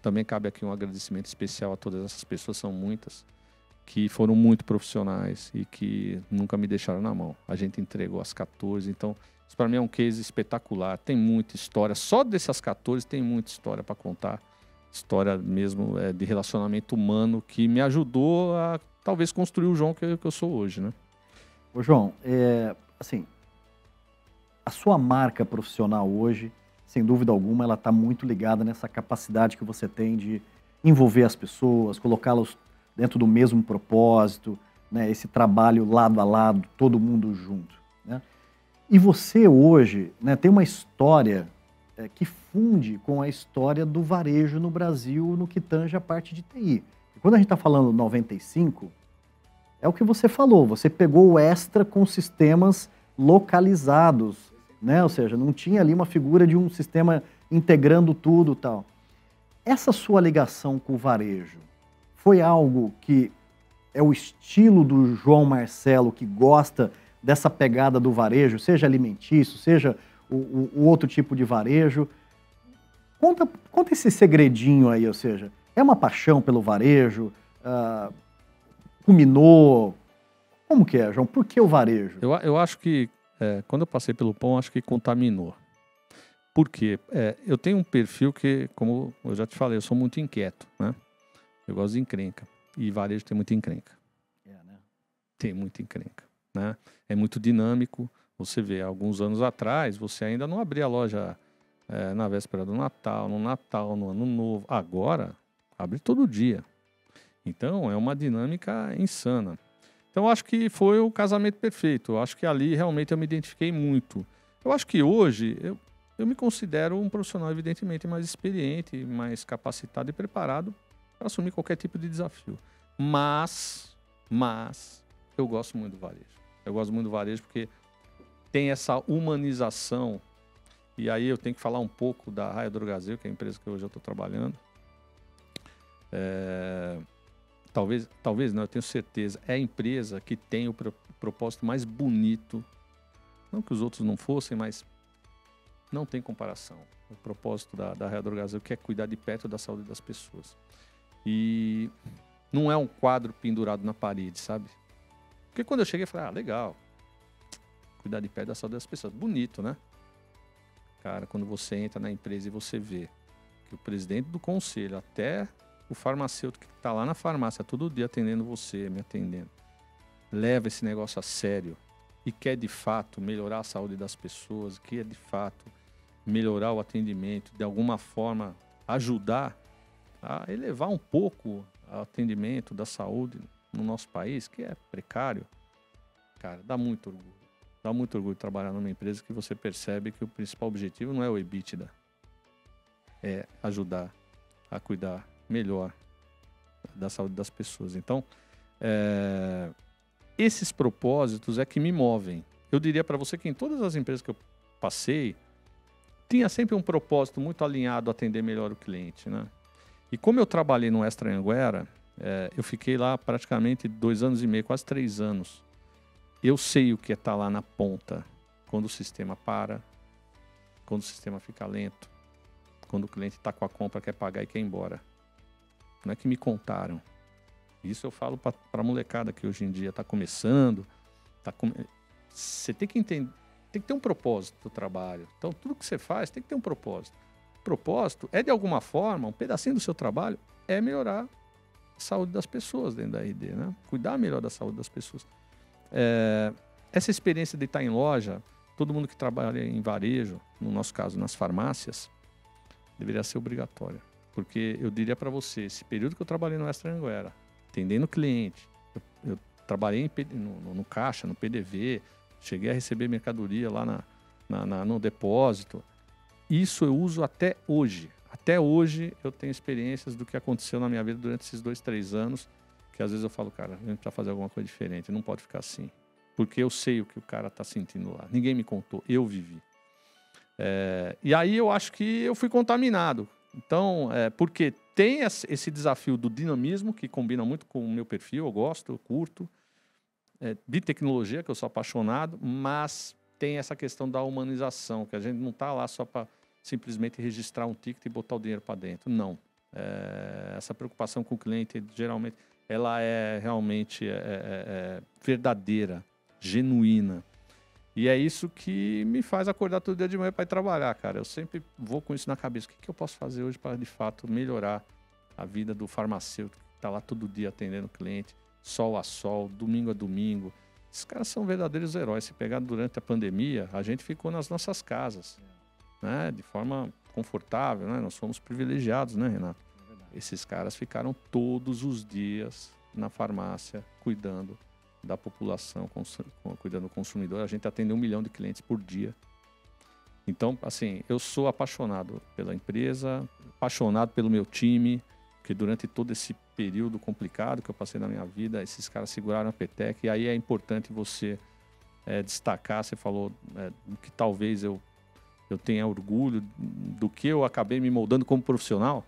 também cabe aqui um agradecimento especial a todas essas pessoas, são muitas, que foram muito profissionais e que nunca me deixaram na mão. A gente entregou as 14, então isso para mim é um case espetacular, tem muita história, só dessas 14 tem muita história para contar, história mesmo de relacionamento humano que me ajudou a talvez construir o João que eu sou hoje, né? Ô João, assim, a sua marca profissional hoje, sem dúvida alguma, ela está muito ligada nessa capacidade que você tem de envolver as pessoas, colocá-las dentro do mesmo propósito, né? Esse trabalho lado a lado, todo mundo junto, né? E você hoje, né, tem uma história que funde com a história do varejo no Brasil no que tange a parte de TI. E quando a gente está falando 95, é o que você falou, você pegou o Extra com sistemas localizados, né? Ou seja, não tinha ali uma figura de um sistema integrando tudo e tal. Essa sua ligação com o varejo foi algo que é o estilo do João Marcelo, que gosta dessa pegada do varejo, seja alimentício, seja o outro tipo de varejo? Conta esse segredinho aí, ou seja, é uma paixão pelo varejo? culminou? Como que é, João? Por que o varejo? Eu acho que, quando eu passei pelo pão, acho que contaminou. Por quê? Eu tenho um perfil que, como eu já te falei, eu sou muito inquieto, né? Eu gosto de encrenca. E varejo tem muita encrenca. Né? Tem muita encrenca, né? É muito dinâmico. Você vê, alguns anos atrás, você ainda não abria a loja na véspera do Natal, no Ano Novo. Agora, abre todo dia. Então, é uma dinâmica insana. Então, eu acho que foi o casamento perfeito. Eu acho que ali, realmente, eu me identifiquei muito. Eu acho que hoje, eu me considero um profissional, evidentemente, mais experiente, mais capacitado e preparado para assumir qualquer tipo de desafio. Mas, eu gosto muito do varejo. Eu gosto muito do varejo porque tem essa humanização. E aí eu tenho que falar um pouco da Raia Drogasil, que é a empresa que hoje eu estou trabalhando. Talvez não, eu tenho certeza. É a empresa que tem o propósito mais bonito. Não que os outros não fossem, mas não tem comparação. O propósito da Raia Drogasil, que é cuidar de perto da saúde das pessoas. E não é um quadro pendurado na parede, sabe? Porque quando eu cheguei, eu falei, legal. Cuidar de perto da saúde das pessoas. Bonito, né? Cara, quando você entra na empresa e você vê que o presidente do conselho, até o farmacêutico que está lá na farmácia todo dia atendendo você, me atendendo, leva esse negócio a sério e quer de fato melhorar a saúde das pessoas, quer de fato melhorar o atendimento, de alguma forma ajudar a elevar um pouco o atendimento da saúde no nosso país, que é precário, cara, dá muito orgulho. Dá muito orgulho trabalhar numa empresa que você percebe que o principal objetivo não é o EBITDA, é ajudar a cuidar melhor da saúde das pessoas. Então, esses propósitos é que me movem. Eu diria para você que em todas as empresas que eu passei, tinha sempre um propósito muito alinhado a atender melhor o cliente, né? E como eu trabalhei no Extra Anhanguera, eu fiquei lá praticamente 2 anos e meio, quase 3 anos. Eu sei o que é estar lá na ponta, quando o sistema para, quando o sistema fica lento, quando o cliente está com a compra, quer pagar e quer ir embora. Não é que me contaram. Isso eu falo para a molecada que hoje em dia está começando. Você tem que entender, tem que ter um propósito do trabalho. Então, tudo que você faz tem que ter um propósito. O propósito é, de alguma forma, um pedacinho do seu trabalho, é melhorar a saúde das pessoas dentro da RD, né? Cuidar melhor da saúde das pessoas. Essa experiência de estar em loja, todo mundo que trabalha em varejo, no nosso caso, nas farmácias, deveria ser obrigatória. Porque eu diria para você, esse período que eu trabalhei no Extra Anhanguera, atendendo cliente, eu trabalhei no caixa, no PDV, cheguei a receber mercadoria lá no depósito. Isso eu uso até hoje. Até hoje eu tenho experiências do que aconteceu na minha vida durante esses 2, 3 anos, que às vezes eu falo, cara, a gente precisa fazer alguma coisa diferente, não pode ficar assim. Porque eu sei o que o cara está sentindo lá. Ninguém me contou, eu vivi. E aí eu acho que eu fui contaminado. Então, porque tem esse desafio do dinamismo, que combina muito com o meu perfil, eu gosto, eu curto. De tecnologia, que eu sou apaixonado, mas tem essa questão da humanização, que a gente não está lá só para simplesmente registrar um ticket e botar o dinheiro para dentro. Não. Essa preocupação com o cliente, geralmente, ela é realmente verdadeira, genuína. E é isso que me faz acordar todo dia de manhã para ir trabalhar, cara. Eu sempre vou com isso na cabeça. O que eu posso fazer hoje para, de fato, melhorar a vida do farmacêutico que está lá todo dia atendendo o cliente, sol a sol, domingo a domingo. Esses caras são verdadeiros heróis. Se pegar durante a pandemia, a gente ficou nas nossas casas, né? De forma confortável, né? Nós fomos privilegiados, né, Renato? Esses caras ficaram todos os dias na farmácia, cuidando da população, cuidando do consumidor. A gente atende 1 milhão de clientes por dia. Então, assim, eu sou apaixonado pela empresa, apaixonado pelo meu time, que durante todo esse período complicado que eu passei na minha vida, esses caras seguraram a peteca. E aí é importante você destacar, você falou que talvez eu tenha orgulho do que eu acabei me moldando como profissional.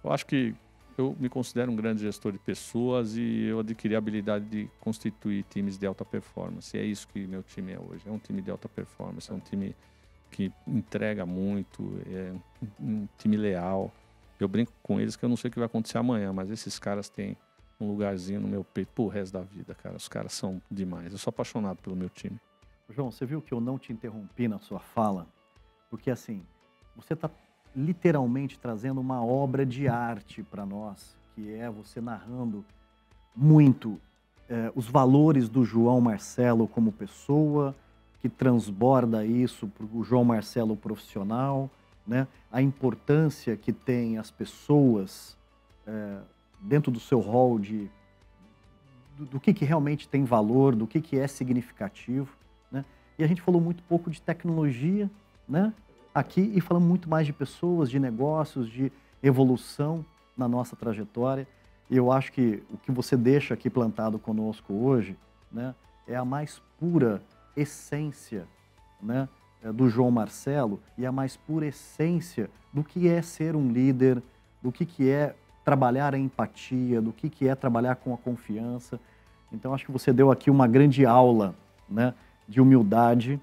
Eu acho que eu me considero um grande gestor de pessoas e eu adquiri a habilidade de constituir times de alta performance. E é isso que meu time é hoje. É um time de alta performance, é um time que entrega muito, é um time leal. Eu brinco com eles que eu não sei o que vai acontecer amanhã, mas esses caras têm um lugarzinho no meu peito pro resto da vida, cara. Os caras são demais. Eu sou apaixonado pelo meu time. João, você viu que eu não te interrompi na sua fala? Porque, assim, você está literalmente trazendo uma obra de arte para nós, que é você narrando muito os valores do João Marcelo como pessoa, que transborda isso para o João Marcelo profissional, né? A importância que tem as pessoas dentro do seu rol do que realmente tem valor, do que é significativo, né? E a gente falou muito pouco de tecnologia, né? Aqui, e falamos muito mais de pessoas, de negócios, de evolução na nossa trajetória. E eu acho que o que você deixa aqui plantado conosco hoje, né, é a mais pura essência, né, do João Marcelo e a mais pura essência do que é ser um líder, do que é trabalhar a empatia, do que é trabalhar com a confiança. Então, acho que você deu aqui uma grande aula, né, de humildade,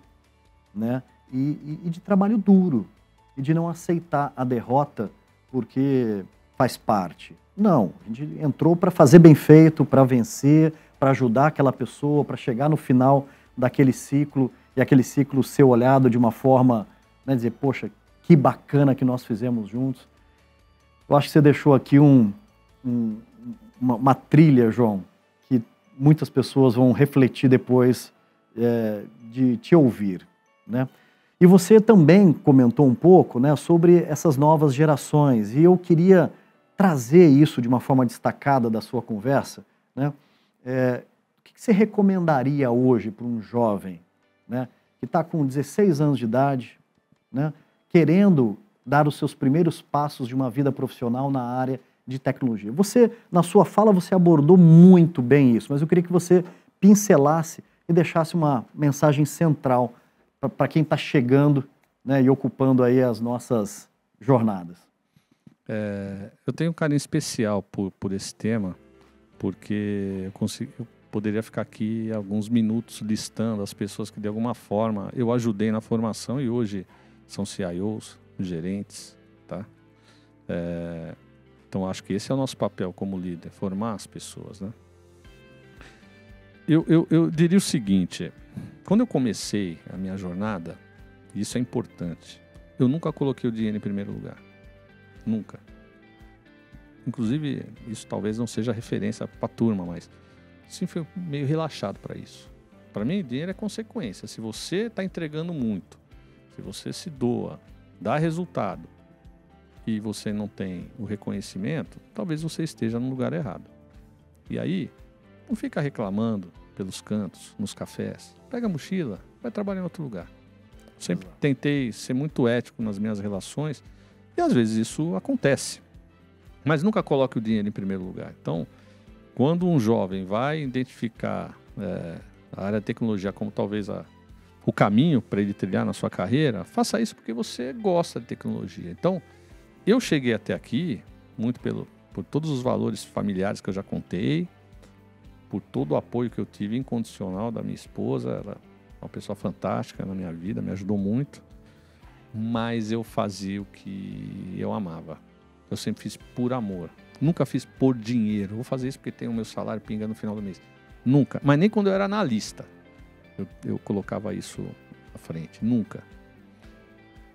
né, e de trabalho duro, e de não aceitar a derrota porque faz parte. Não, a gente entrou para fazer bem feito, para vencer, para ajudar aquela pessoa, para chegar no final daquele ciclo, e aquele ciclo ser olhado de uma forma, né, dizer, poxa, que bacana que nós fizemos juntos. Eu acho que você deixou aqui uma trilha, João, que muitas pessoas vão refletir depois de te ouvir, né? E você também comentou um pouco, né, sobre essas novas gerações, e eu queria trazer isso de uma forma destacada da sua conversa, né? O que você recomendaria hoje para um jovem, né, que está com 16 anos de idade, né, querendo dar os seus primeiros passos de uma vida profissional na área de tecnologia? Você, na sua fala, você abordou muito bem isso, mas eu queria que você pincelasse e deixasse uma mensagem central para quem está chegando, né, e ocupando aí as nossas jornadas. Eu tenho um carinho especial por esse tema, porque eu poderia ficar aqui alguns minutos listando as pessoas que de alguma forma eu ajudei na formação e hoje são CIOs, gerentes, tá? Então acho que esse é o nosso papel como líder, formar as pessoas, né? Eu diria o seguinte, quando eu comecei a minha jornada, isso é importante, eu nunca coloquei o dinheiro em primeiro lugar. Nunca. Inclusive, isso talvez não seja referência para a turma, mas sim, foi meio relaxado para isso. Para mim, dinheiro é consequência. Se você está entregando muito, se você se doa, dá resultado e você não tem o reconhecimento, talvez você esteja no lugar errado. E aí, não fica reclamando pelos cantos, nos cafés. Pega a mochila, vai trabalhar em outro lugar. Sempre tentei ser muito ético nas minhas relações e às vezes isso acontece. Mas nunca coloque o dinheiro em primeiro lugar. Então, quando um jovem vai identificar a área de tecnologia como talvez o caminho para ele trilhar na sua carreira, faça isso porque você gosta de tecnologia. Então, eu cheguei até aqui muito por todos os valores familiares que eu já contei, por todo o apoio que eu tive incondicional da minha esposa. Ela é uma pessoa fantástica na minha vida, me ajudou muito, mas eu fazia o que eu amava. Eu sempre fiz por amor, nunca fiz por dinheiro. Vou fazer isso porque tem o meu salário pingando no final do mês. Nunca, mas nem quando eu era analista eu colocava isso à frente, nunca.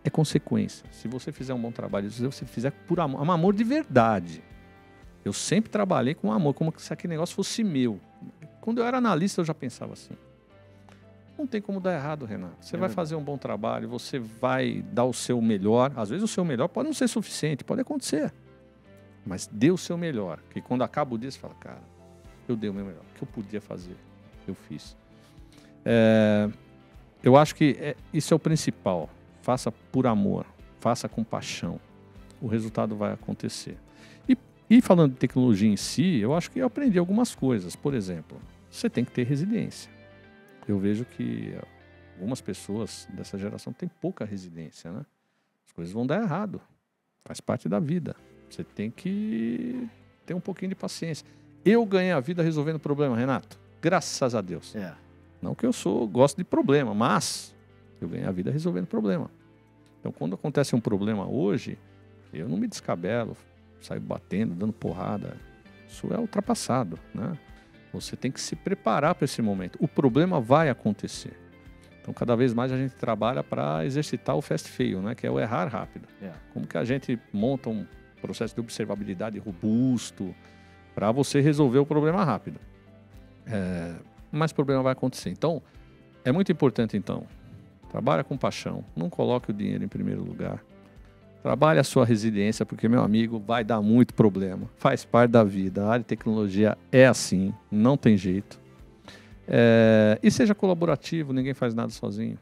É consequência. Se você fizer um bom trabalho, se você fizer por amor, é um amor de verdade. Eu sempre trabalhei com amor, como se aquele negócio fosse meu. Quando eu era analista, eu já pensava assim. Não tem como dar errado, Renato. Você vai fazer um bom trabalho, você vai dar o seu melhor. Às vezes o seu melhor pode não ser suficiente, pode acontecer. Mas dê o seu melhor. Que quando acaba o dia, você fala, cara, eu dei o meu melhor. O que eu podia fazer, eu fiz. Eu acho que isso é o principal. Faça por amor, faça com paixão. O resultado vai acontecer. E falando de tecnologia em si, eu acho que eu aprendi algumas coisas. Por exemplo, você tem que ter resiliência. Eu vejo que algumas pessoas dessa geração têm pouca resiliência, né? As coisas vão dar errado. Faz parte da vida. Você tem que ter um pouquinho de paciência. Eu ganhei a vida resolvendo problema, Renato. Graças a Deus. Não que eu gosto de problema, mas eu ganhei a vida resolvendo problema. Então, quando acontece um problema hoje, eu não me descabelo, saio batendo, dando porrada. Isso é ultrapassado, né? Você tem que se preparar para esse momento. O problema vai acontecer. Então, cada vez mais a gente trabalha para exercitar o fast fail, né? Que é o errar rápido. Como que a gente monta um processo de observabilidade robusto para você resolver o problema rápido. Mas o problema vai acontecer. Então, é muito importante, trabalha com paixão, não coloque o dinheiro em primeiro lugar. Trabalhe a sua resiliência, porque, meu amigo, vai dar muito problema. Faz parte da vida. A área de tecnologia é assim, não tem jeito. E seja colaborativo, ninguém faz nada sozinho.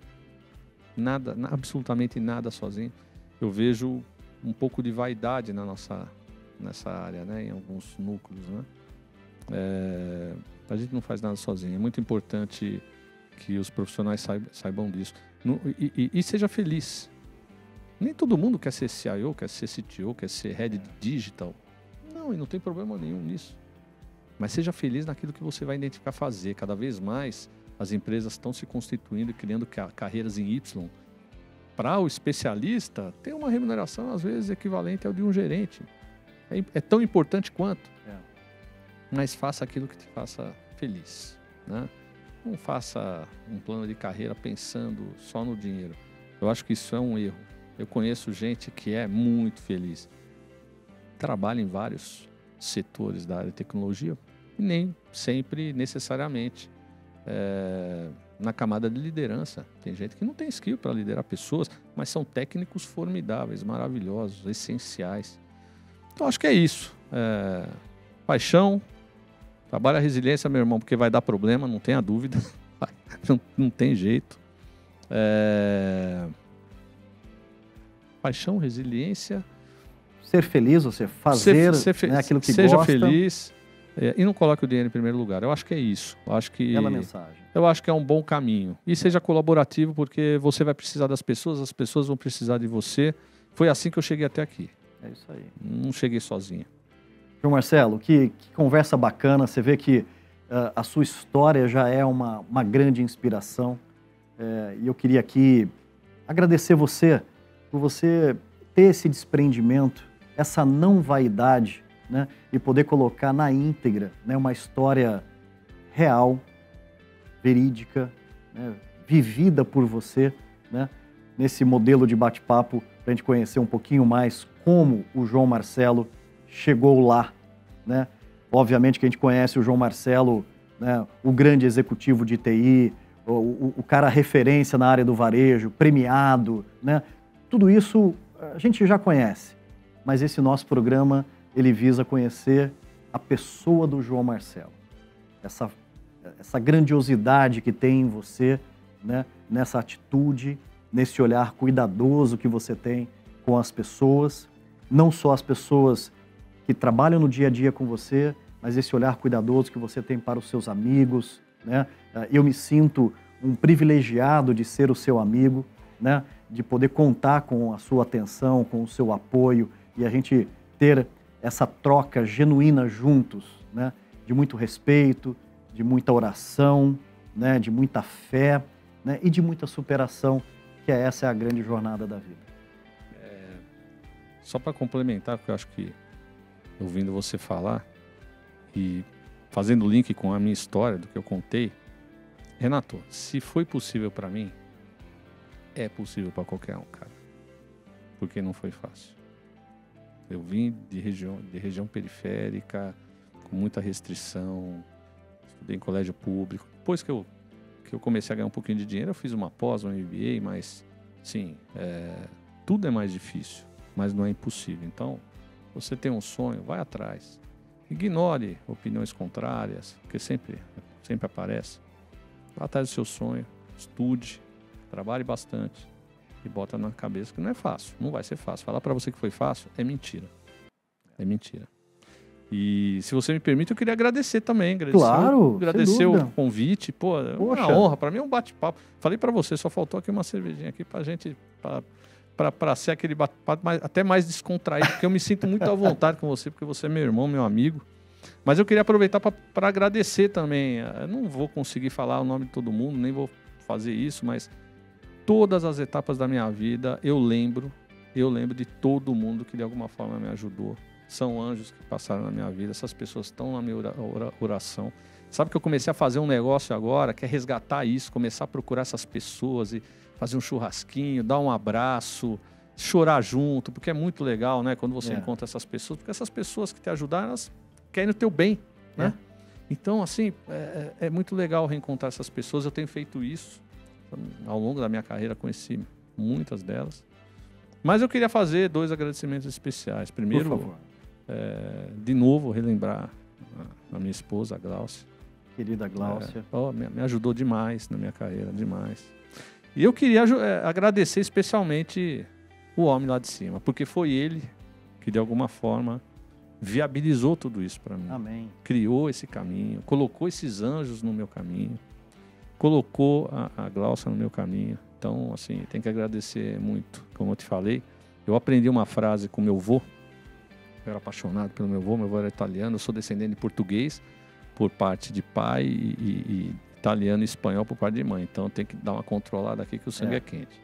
Nada, absolutamente nada sozinho. Eu vejo um pouco de vaidade nessa área, né? Em alguns núcleos, né? A gente não faz nada sozinho. É muito importante que os profissionais saibam disso. E seja feliz. Nem todo mundo quer ser CIO, quer ser CTO, quer ser Head de Digital. Não, e não tem problema nenhum nisso. Mas seja feliz naquilo que você vai identificar fazer. Cada vez mais as empresas estão se constituindo e criando carreiras em Y. Para o especialista, ter uma remuneração, às vezes, equivalente ao de um gerente. É tão importante quanto. Mas faça aquilo que te faça feliz, né? Não faça um plano de carreira pensando só no dinheiro. Eu acho que isso é um erro. Eu conheço gente que é muito feliz. Trabalha em vários setores da área de tecnologia e nem sempre necessariamente na camada de liderança. Tem gente que não tem skill para liderar pessoas, mas são técnicos formidáveis, maravilhosos, essenciais. Então, acho que é isso. Paixão, trabalha a resiliência, meu irmão, porque vai dar problema, não tenha dúvida. Não tem jeito. Paixão, resiliência. Ser feliz, você fazer né, aquilo que seja gosta. Seja feliz e não coloque o dinheiro em primeiro lugar. Eu acho que é isso. Bela mensagem. Eu acho que é um bom caminho. E seja colaborativo, porque você vai precisar das pessoas, as pessoas vão precisar de você. Foi assim que eu cheguei até aqui. É isso aí. Não cheguei sozinho. João Marcelo, que conversa bacana. Você vê que a sua história já é uma grande inspiração. E eu queria aqui agradecer você por você ter esse desprendimento, essa não vaidade, né, e poder colocar na íntegra, né, uma história real, verídica, né, vivida por você, né, nesse modelo de bate-papo, para a gente conhecer um pouquinho mais como o João Marcelo chegou lá, né? Obviamente que a gente conhece o João Marcelo, né, o grande executivo de TI, o cara referência na área do varejo, premiado, né? Tudo isso a gente já conhece, mas esse nosso programa, ele visa conhecer a pessoa do João Marcelo. Essa grandiosidade que tem em você, né? Nessa atitude, nesse olhar cuidadoso que você tem com as pessoas, não só as pessoas que trabalham no dia a dia com você, mas esse olhar cuidadoso que você tem para os seus amigos, né? Eu me sinto um privilegiado de ser o seu amigo, né? De poder contar com a sua atenção, com o seu apoio e a gente ter essa troca genuína juntos, né? De muito respeito, de muita oração, né? De muita fé, né? E de muita superação, que essa é a grande jornada da vida. Só para complementar, porque eu acho que ouvindo você falar e fazendo link com a minha história, do que eu contei, Renato, se foi possível para mim, é possível para qualquer um, cara. Porque não foi fácil. Eu vim de região periférica, com muita restrição, estudei em colégio público. Depois que eu comecei a ganhar um pouquinho de dinheiro, eu fiz uma pós, um MBA, mas, sim, tudo é mais difícil, mas não é impossível. Então, você tem um sonho, vai atrás. Ignore opiniões contrárias, porque sempre aparece. Vá atrás do seu sonho, estude, trabalhe bastante e bota na cabeça que não é fácil, não vai ser fácil. Falar para você que foi fácil é mentira. É mentira. E se você me permite, eu queria agradecer também. Agradecer o convite. Pô, é uma honra. Para mim é um bate-papo. Falei para você, só faltou aqui uma cervejinha aqui para gente, para ser aquele bate-papo até mais descontraído, porque eu me sinto muito à vontade com você, porque você é meu irmão, meu amigo. Mas eu queria aproveitar para agradecer também. Eu não vou conseguir falar o nome de todo mundo, nem vou fazer isso, mas todas as etapas da minha vida eu lembro de todo mundo que de alguma forma me ajudou. são anjos que passaram na minha vida. Essas pessoas estão na minha oração. Sabe que eu comecei a fazer um negócio agora, que é resgatar isso, começar a procurar essas pessoas e fazer um churrasquinho, dar um abraço, chorar junto, porque é muito legal, né? Quando você encontra essas pessoas, porque essas pessoas que te ajudaram, elas querem o teu bem, né? Então, assim, é muito legal reencontrar essas pessoas. Eu tenho feito isso ao longo da minha carreira, conheci muitas delas. Mas eu queria fazer 2 agradecimentos especiais. Primeiro, por favor. De novo, relembrar a minha esposa, a Gláucia. Querida Gláucia. Me ajudou demais na minha carreira, demais. E eu queria agradecer especialmente o homem lá de cima, porque foi ele que, de alguma forma, viabilizou tudo isso para mim. Amém. Criou esse caminho, colocou esses anjos no meu caminho, colocou a Gláucia no meu caminho. Então, assim, tem que agradecer muito. Como eu te falei, eu aprendi uma frase com meu avô. Eu era apaixonado pelo meu avô era italiano. Eu sou descendente de português por parte de pai e italiano e espanhol por parte de mãe. Então, tem que dar uma controlada aqui que o sangue é quente.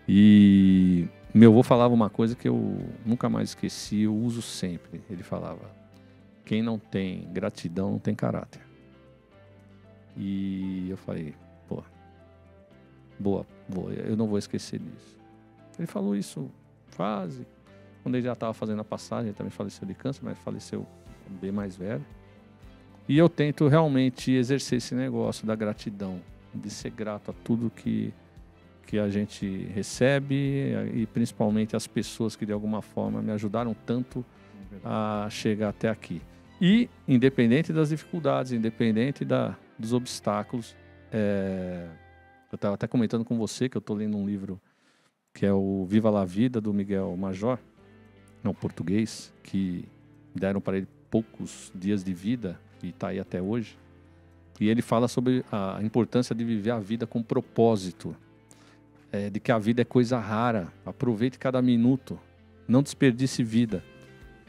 E meu avô falava uma coisa que eu nunca mais esqueci, eu uso sempre. Ele falava: quem não tem gratidão não tem caráter. E eu falei, boa, eu não vou esquecer disso. Ele falou isso quase quando ele já estava fazendo a passagem. Ele também faleceu de câncer, mas faleceu bem mais velho. E eu tento realmente exercer esse negócio da gratidão, de ser grato a tudo que a gente recebe e principalmente as pessoas que de alguma forma me ajudaram tanto a chegar até aqui. E independente das dificuldades, independente dos obstáculos, eu estava até comentando com você que eu estou lendo um livro que é o Viva la Vida, do Miguel Major, não português, que deram para ele poucos dias de vida e está aí até hoje. E ele fala sobre a importância de viver a vida com propósito, de que a vida é coisa rara, aproveite cada minuto, não desperdice vida.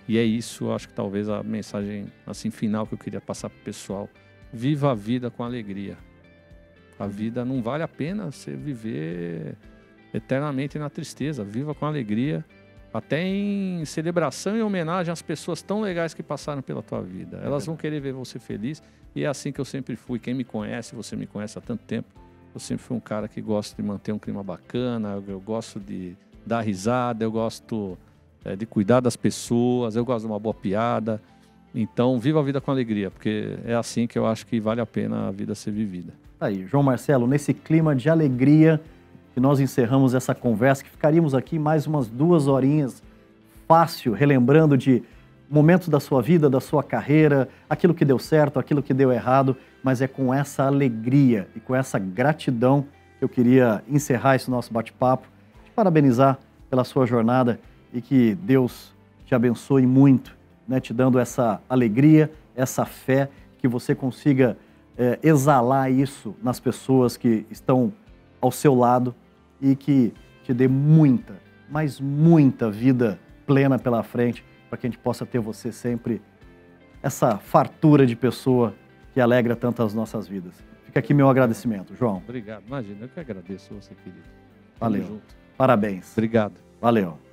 E é isso, eu acho que talvez a mensagem assim, final que eu queria passar para o pessoal. Viva a vida com alegria. A vida não vale a pena você viver eternamente na tristeza. Viva com alegria, até em celebração e homenagem às pessoas tão legais que passaram pela tua vida. Elas vão querer ver você feliz, e é assim que eu sempre fui. Quem me conhece, você me conhece há tanto tempo, eu sempre fui um cara que gosta de manter um clima bacana, eu gosto de dar risada, eu gosto de cuidar das pessoas, eu gosto de uma boa piada. Então, viva a vida com alegria, porque é assim que eu acho que vale a pena a vida ser vivida. Aí, João Marcelo, nesse clima de alegria que nós encerramos essa conversa, que ficaríamos aqui mais umas 2 horinhas, fácil, relembrando de momentos da sua vida, da sua carreira, aquilo que deu certo, aquilo que deu errado, mas é com essa alegria e com essa gratidão que eu queria encerrar esse nosso bate-papo, te parabenizar pela sua jornada e que Deus te abençoe muito, né, te dando essa alegria, essa fé, que você consiga exalar isso nas pessoas que estão ao seu lado e que te dê muita, mas muita vida plena pela frente, para que a gente possa ter você sempre essa fartura de pessoa que alegra tanto as nossas vidas. Fica aqui meu agradecimento, João. Obrigado, imagina, eu que agradeço você, querido. Valeu. Tamo junto. Parabéns. Obrigado. Valeu.